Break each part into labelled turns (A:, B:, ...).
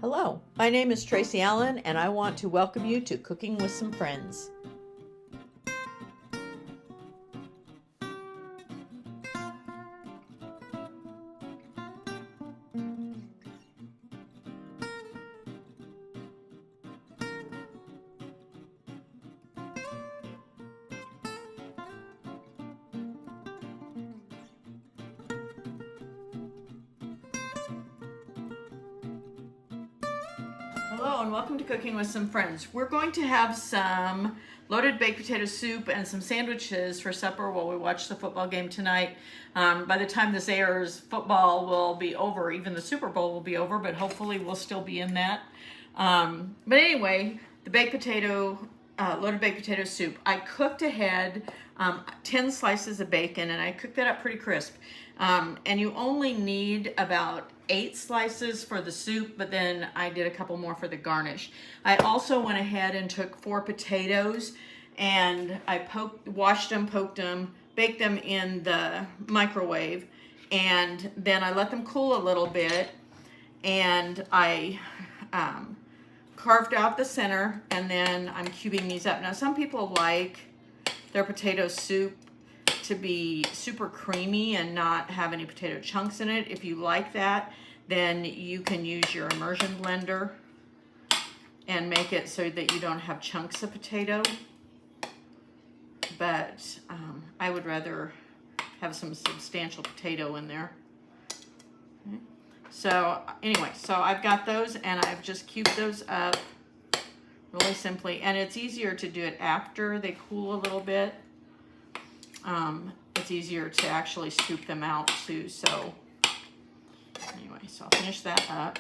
A: Hello, my name is Tracy Allen and I want to welcome you to Cooking with Some Friends. Hello and welcome to Cooking with Some Friends. We're going to have some loaded baked potato soup and some sandwiches for supper while we watch the football game tonight. By the time this airs, football will be over. Even the Super Bowl will be over, but hopefully we'll still be in that. But anyway, the baked potato, loaded baked potato soup. I cooked ahead 10 slices of bacon and I cooked that up pretty crisp. And you only need about 8 slices for the soup, but then I did a couple more for the garnish. I also went ahead and took 4 potatoes and I washed them, poked them, baked them in the microwave, and then I let them cool a little bit, and I carved out the center, and then I'm cubing these up. Now some people like their potato soup to be super creamy and not have any potato chunks in it. If you like that, then you can use your immersion blender and make it so that you don't have chunks of potato. But I would rather have some substantial potato in there. Okay. So anyway, so I've got those and I've just cubed those up really simply. And it's easier to do it after they cool a little bit. It's easier to actually scoop them out too. So anyway, so I'll finish that up.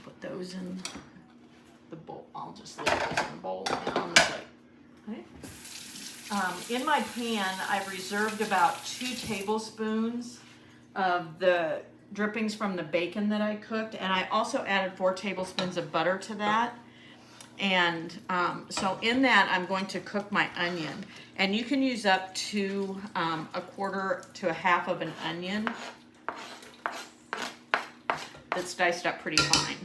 A: Put those in the bowl. I'll just leave those in the bowl and on the plate. Okay. In my pan, I've reserved about 2 tablespoons of the drippings from the bacon that I cooked, and I also added 4 tablespoons of butter to that. And so in that, I'm going to cook my onion. And you can use up to 1/4 to 1/2 of an onion that's diced up pretty fine.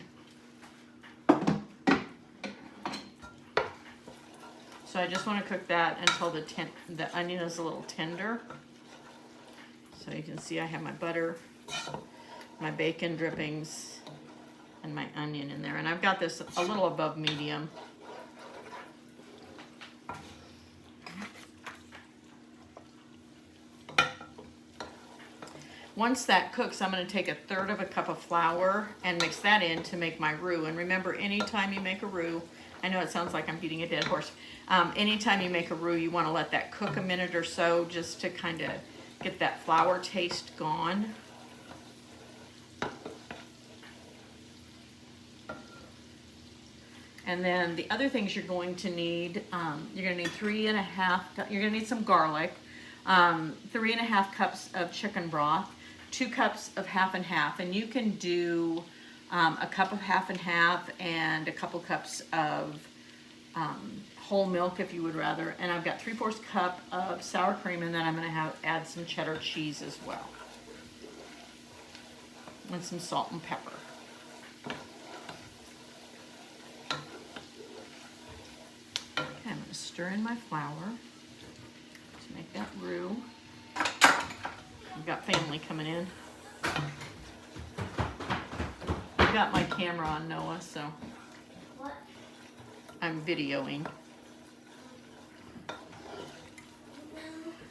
A: So I just want to cook that until the onion is a little tender. So you can see I have my butter, my bacon drippings, and my onion in there. And I've got this a little above medium. Once that cooks, I'm going to take 1/3 cup of flour and mix that in to make my roux. And remember, anytime you make a roux, I know it sounds like I'm beating a dead horse. Anytime you make a roux, you want to let that cook a minute or so just to kind of get that flour taste gone. And then the other things you're going to need, you're going to need 3.5, you're going to need some garlic, 3.5 cups of chicken broth, 2 cups of half and half, and you can do a cup of half and half and a couple cups of whole milk if you would rather. And I've got 3/4 cup of sour cream, and then I'm going to add some cheddar cheese as well, and some salt and pepper. I'm going to stir in my flour to make that roux. I've got family coming in. I've got my camera on Noah, so I'm videoing.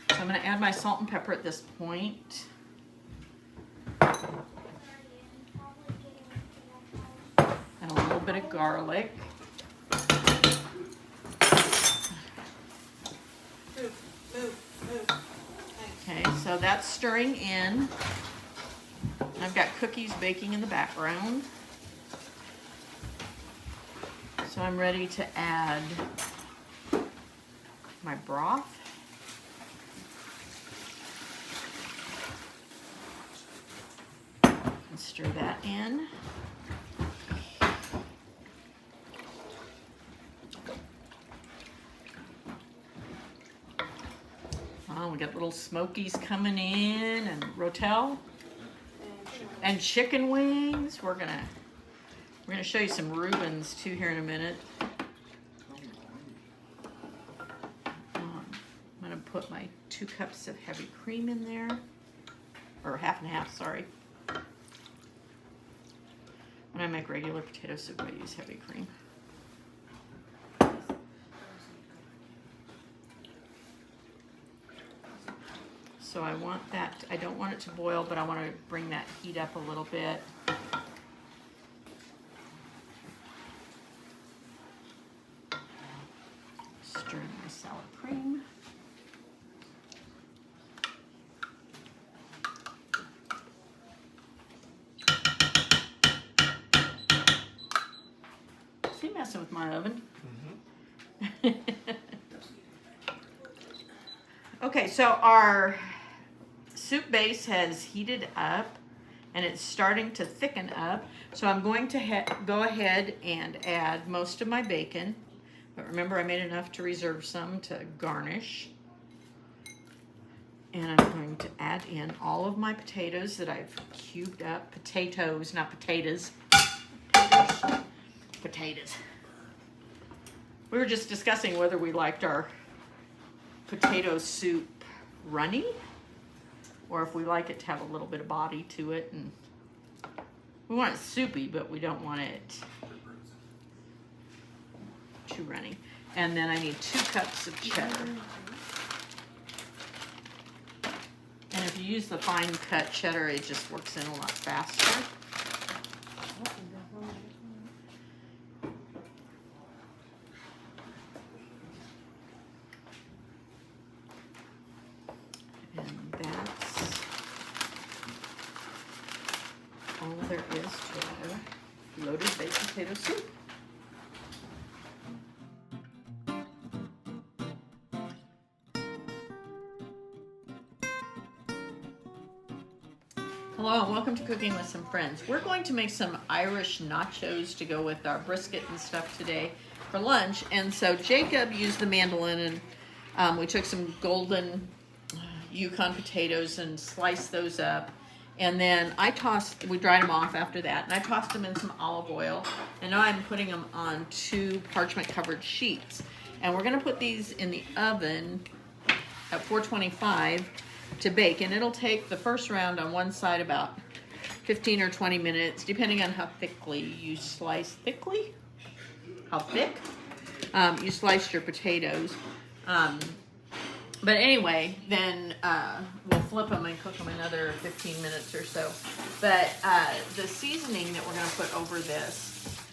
A: So I'm going to add my salt and pepper at this point. And a little bit of garlic. Okay, so that's stirring in. I've got cookies baking in the background. So I'm ready to add my broth. And stir that in. we got little smokies coming in and rotel and chicken wings. We're gonna show you some Reubens too here in a minute. I'm gonna put my 2 cups of heavy cream in there, or half and half, sorry. When I make regular potato soup, I use heavy cream. So I want that, I don't want it to boil, but I want to bring that heat up a little bit. Stir in my sour cream. Is he messing with my oven? Mm-hmm. Okay, so our soup base has heated up and it's starting to thicken up. So I'm going to go ahead and add most of my bacon. But remember, I made enough to reserve some to garnish. And I'm going to add in all of my potatoes that I've cubed up. Potatoes, not potatoes. Potatoes. We were just discussing whether we liked our potato soup runny, or if we like it to have a little bit of body to it. And we want it soupy, but we don't want it too runny. And then I need 2 cups of cheddar. And if you use the fine cut cheddar, it just works in a lot faster. And that's all there is to our loaded baked potato soup. Hello and welcome to Cooking with Some Friends. We're going to make some Irish nachos to go with our brisket and stuff today for lunch. And so Jacob used the mandolin, and we took some golden Yukon potatoes and sliced those up. And then we dried them off after that, and I tossed them in some olive oil. And now I'm putting them on 2 parchment covered sheets. And we're gonna put these in the oven at 425 to bake. And it'll take the first round on one side about 15 or 20 minutes, depending on how thickly you slice. How thick you sliced your potatoes. But anyway, then we'll flip them and cook them another 15 minutes or so. But the seasoning that we're going to put over this,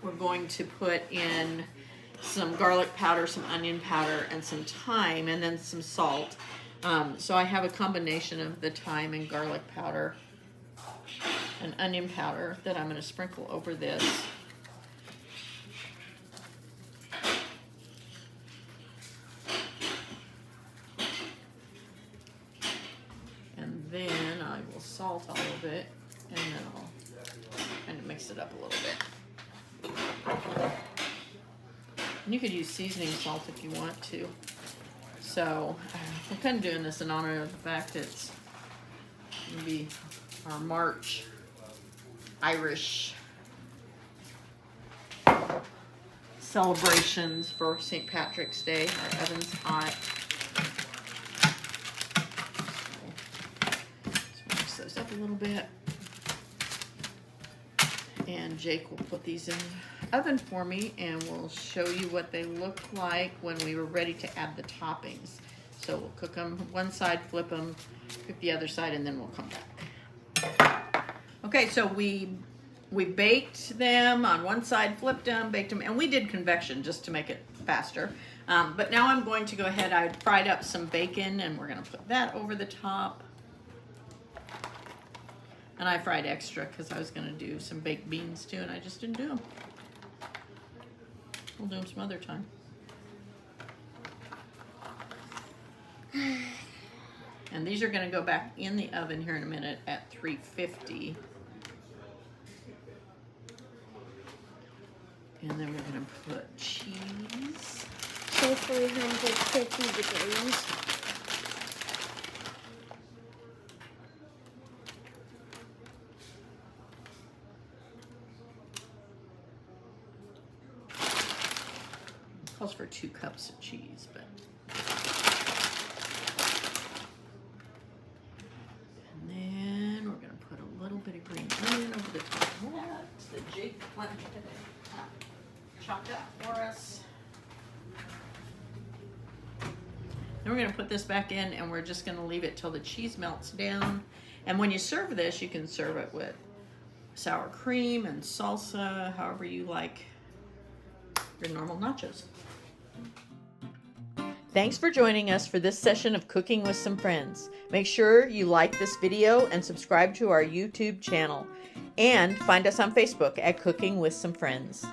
A: we're going to put in some garlic powder, some onion powder, and some thyme, and then some salt. So I have a combination of the thyme and garlic powder and onion powder that I'm going to sprinkle over this. Then I will salt all of it, and then I'll kind of mix it up a little bit. And you could use seasoning salt if you want to. So we're kind of doing this in honor of the fact that it's going to be our March Irish celebrations for St. Patrick's Day. Our oven's hot. Up a little bit, and Jake will put these in the oven for me, and we'll show you what they look like when we were ready to add the toppings. So we'll cook them one side, flip them, cook the other side, and then we'll come back. Okay, so we baked them on one side, flipped them, baked them, and we did convection just to make it faster. But now I'm going to go ahead. I fried up some bacon, and we're going to put that over the top. And I fried extra because I was going to do some baked beans too, and I just didn't do them. We'll do them some other time. And these are going to go back in the oven here in a minute at 350. And then we're going to put cheese.
B: So 350 degrees.
A: calls for 2 cups of cheese, but. And then we're going to put a little bit of green onion over the top of that. The Jake chopped up for us. Then we're going to put this back in, and we're just going to leave it till the cheese melts down. And when you serve this, you can serve it with sour cream and salsa, however you like your normal nachos. Thanks for joining us for this session of Cooking with Some Friends. Make sure you like this video and subscribe to our YouTube channel. And find us on Facebook at Cooking with Some Friends.